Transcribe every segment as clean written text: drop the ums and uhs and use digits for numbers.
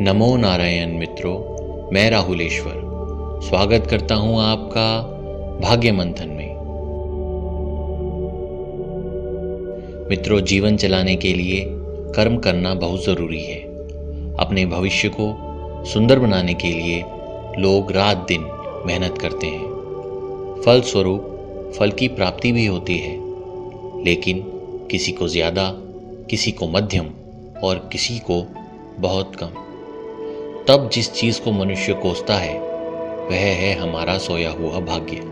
नमो नारायण मित्रों, मैं राहुलेश्वर स्वागत करता हूं आपका भाग्य मंथन में। मित्रों, जीवन चलाने के लिए कर्म करना बहुत ज़रूरी है। अपने भविष्य को सुंदर बनाने के लिए लोग रात दिन मेहनत करते हैं। फल स्वरूप फल की प्राप्ति भी होती है, लेकिन किसी को ज़्यादा, किसी को मध्यम और किसी को बहुत कम। तब जिस चीज़ को मनुष्य कोसता है वह है हमारा सोया हुआ भाग्य।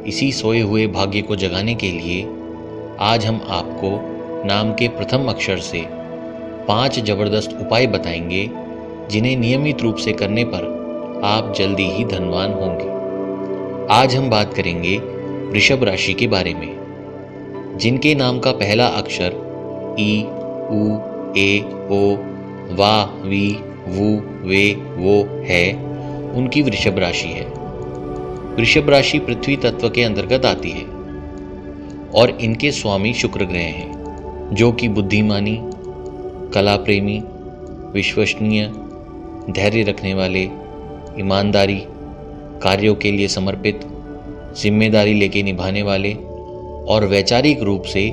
इसी सोए हुए भाग्य को जगाने के लिए आज हम आपको नाम के प्रथम अक्षर से 5 जबरदस्त उपाय बताएंगे, जिन्हें नियमित रूप से करने पर आप जल्दी ही धनवान होंगे। आज हम बात करेंगे वृषभ राशि के बारे में, जिनके नाम का पहला अक्षर ई, उ, ए, ओ, वा, वी, वु, वे, वो है। उनकी वृषभ राशि है। वृषभ राशि पृथ्वी तत्व के अंतर्गत आती है और इनके स्वामी शुक्र ग्रह हैं, जो कि बुद्धिमानी, कला प्रेमी, विश्वसनीय, धैर्य रखने वाले, ईमानदारी, कार्यों के लिए समर्पित, जिम्मेदारी लेके निभाने वाले और वैचारिक रूप से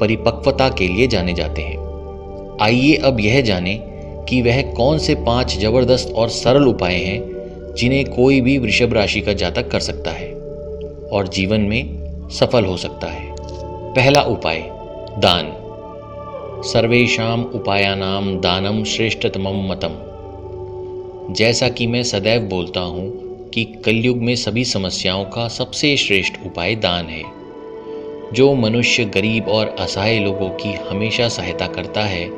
परिपक्वता के लिए जाने जाते हैं। आइए अब यह जानें कि वह कौन से 5 जबरदस्त और सरल उपाय हैं जिन्हें कोई भी वृषभ राशि का जातक कर सकता है और जीवन में सफल हो सकता है। पहला उपाय, दान। सर्वेषाम उपायानाम दानम श्रेष्ठतमं मतम। जैसा कि मैं सदैव बोलता हूँ कि कलयुग में सभी समस्याओं का सबसे श्रेष्ठ उपाय दान है। जो मनुष्य गरीब और असहाय लोगों की हमेशा सहायता करता है,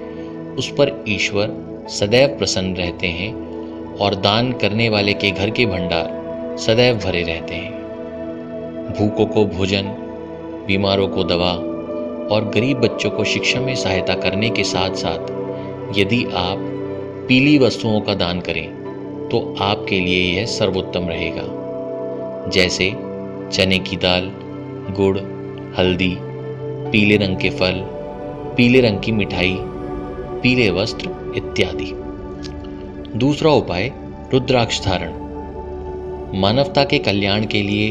उस पर ईश्वर सदैव प्रसन्न रहते हैं और दान करने वाले के घर के भंडार सदैव भरे रहते हैं। भूखों को भोजन, बीमारों को दवा और गरीब बच्चों को शिक्षा में सहायता करने के साथ साथ यदि आप पीली वस्तुओं का दान करें तो आपके लिए यह सर्वोत्तम रहेगा, जैसे चने की दाल, गुड़, हल्दी, पीले रंग के फल, पीले रंग की मिठाई, पीले वस्त्र इत्यादि। दूसरा उपाय, रुद्राक्ष धारण। मानवता के कल्याण के लिए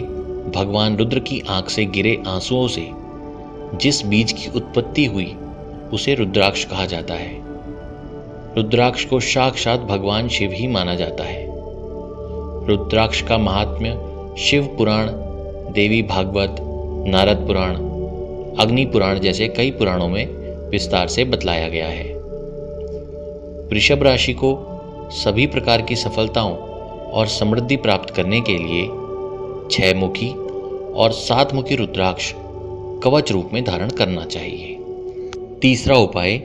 भगवान रुद्र की आंख से गिरे आंसुओं से जिस बीज की उत्पत्ति हुई उसे रुद्राक्ष कहा जाता है। रुद्राक्ष को साक्षात भगवान शिव ही माना जाता है। रुद्राक्ष का महात्म्य शिव पुराण, देवी भागवत, नारद पुराण, अग्नि पुराण जैसे कई पुराणों में विस्तार से बतलाया गया है। वृषभ राशि को सभी प्रकार की सफलताओं और समृद्धि प्राप्त करने के लिए 6 मुखी और 7 मुखी रुद्राक्ष कवच रूप में धारण करना चाहिए। तीसरा उपाय,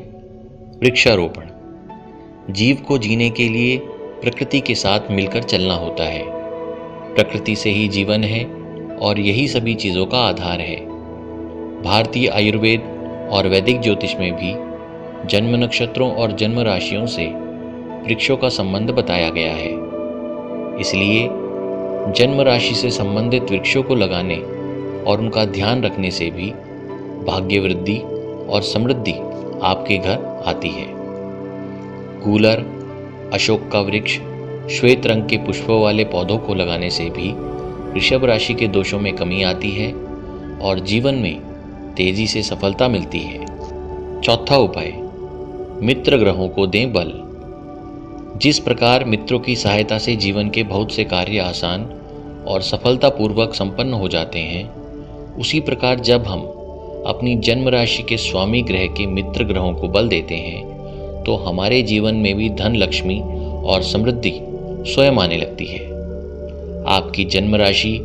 वृक्षारोपण। जीव को जीने के लिए प्रकृति के साथ मिलकर चलना होता है। प्रकृति से ही जीवन है और यही सभी चीज़ों का आधार है। भारतीय आयुर्वेद और वैदिक ज्योतिष में भी जन्म नक्षत्रों और जन्म राशियों से वृक्षों का संबंध बताया गया है। इसलिए जन्म राशि से संबंधित वृक्षों को लगाने और उनका ध्यान रखने से भी भाग्य वृद्धि और समृद्धि आपके घर आती है। गूलर, अशोक का वृक्ष, श्वेत रंग के पुष्पों वाले पौधों को लगाने से भी वृषभ राशि के दोषों में कमी आती है और जीवन में तेजी से सफलता मिलती है। चौथा उपाय, मित्र ग्रहों को दें बल। जिस प्रकार मित्रों की सहायता से जीवन के बहुत से कार्य आसान और सफलतापूर्वक संपन्न हो जाते हैं, उसी प्रकार जब हम अपनी जन्म राशि के स्वामी ग्रह के मित्र ग्रहों को बल देते हैं तो हमारे जीवन में भी धन, लक्ष्मी और समृद्धि स्वयं आने लगती है। आपकी जन्म राशि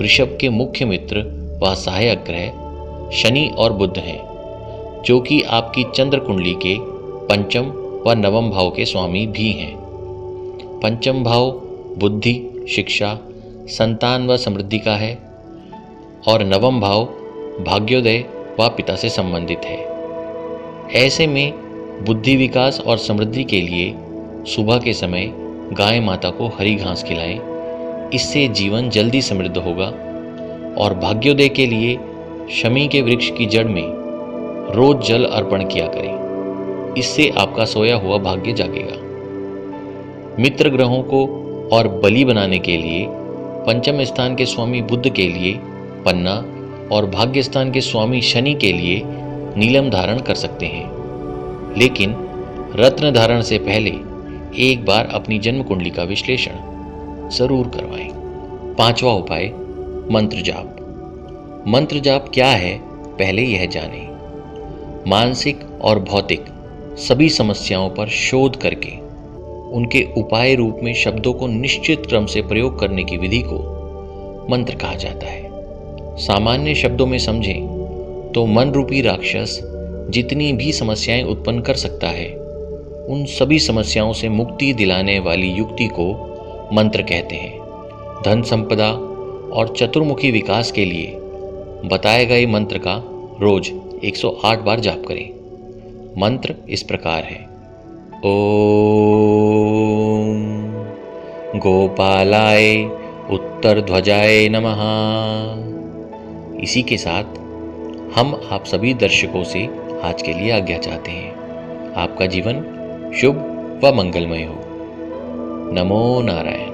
वृषभ के मुख्य मित्र व सहायक ग्रह शनि और बुध हैं, जो कि आपकी चंद्र कुंडली के पंचम व नवम भाव के स्वामी भी हैं। पंचम भाव बुद्धि, शिक्षा, संतान व समृद्धि का है और नवम भाव भाग्योदय व पिता से संबंधित है। ऐसे में बुद्धि विकास और समृद्धि के लिए सुबह के समय गाय माता को हरी घास खिलाएं। इससे जीवन जल्दी समृद्ध होगा। और भाग्योदय के लिए शमी के वृक्ष की जड़ में रोज जल अर्पण किया करें। इससे आपका सोया हुआ भाग्य जागेगा। मित्र ग्रहों को और बली बनाने के लिए पंचम स्थान के स्वामी बुध के लिए पन्ना और भाग्य स्थान के स्वामी शनि के लिए नीलम धारण कर सकते हैं। लेकिन रत्न धारण से पहले एक बार अपनी जन्म कुंडली का विश्लेषण जरूर करवाएं। 5वां उपाय, मंत्र जाप। मंत्र जाप क्या है, पहले यह जानें। मानसिक और भौतिक सभी समस्याओं पर शोध करके उनके उपाय रूप में शब्दों को निश्चित क्रम से प्रयोग करने की विधि को मंत्र कहा जाता है। सामान्य शब्दों में समझें तो मन रूपी राक्षस जितनी भी समस्याएं उत्पन्न कर सकता है, उन सभी समस्याओं से मुक्ति दिलाने वाली युक्ति को मंत्र कहते हैं। धन संपदा और चतुर्मुखी विकास के लिए बताए गए मंत्र का रोज 108 बार जाप करें। मंत्र इस प्रकार है: ओम गोपालाय उत्तर ध्वजाय नमः। इसी के साथ हम आप सभी दर्शकों से आज के लिए आज्ञा चाहते हैं। आपका जीवन शुभ व मंगलमय हो। नमो नारायण।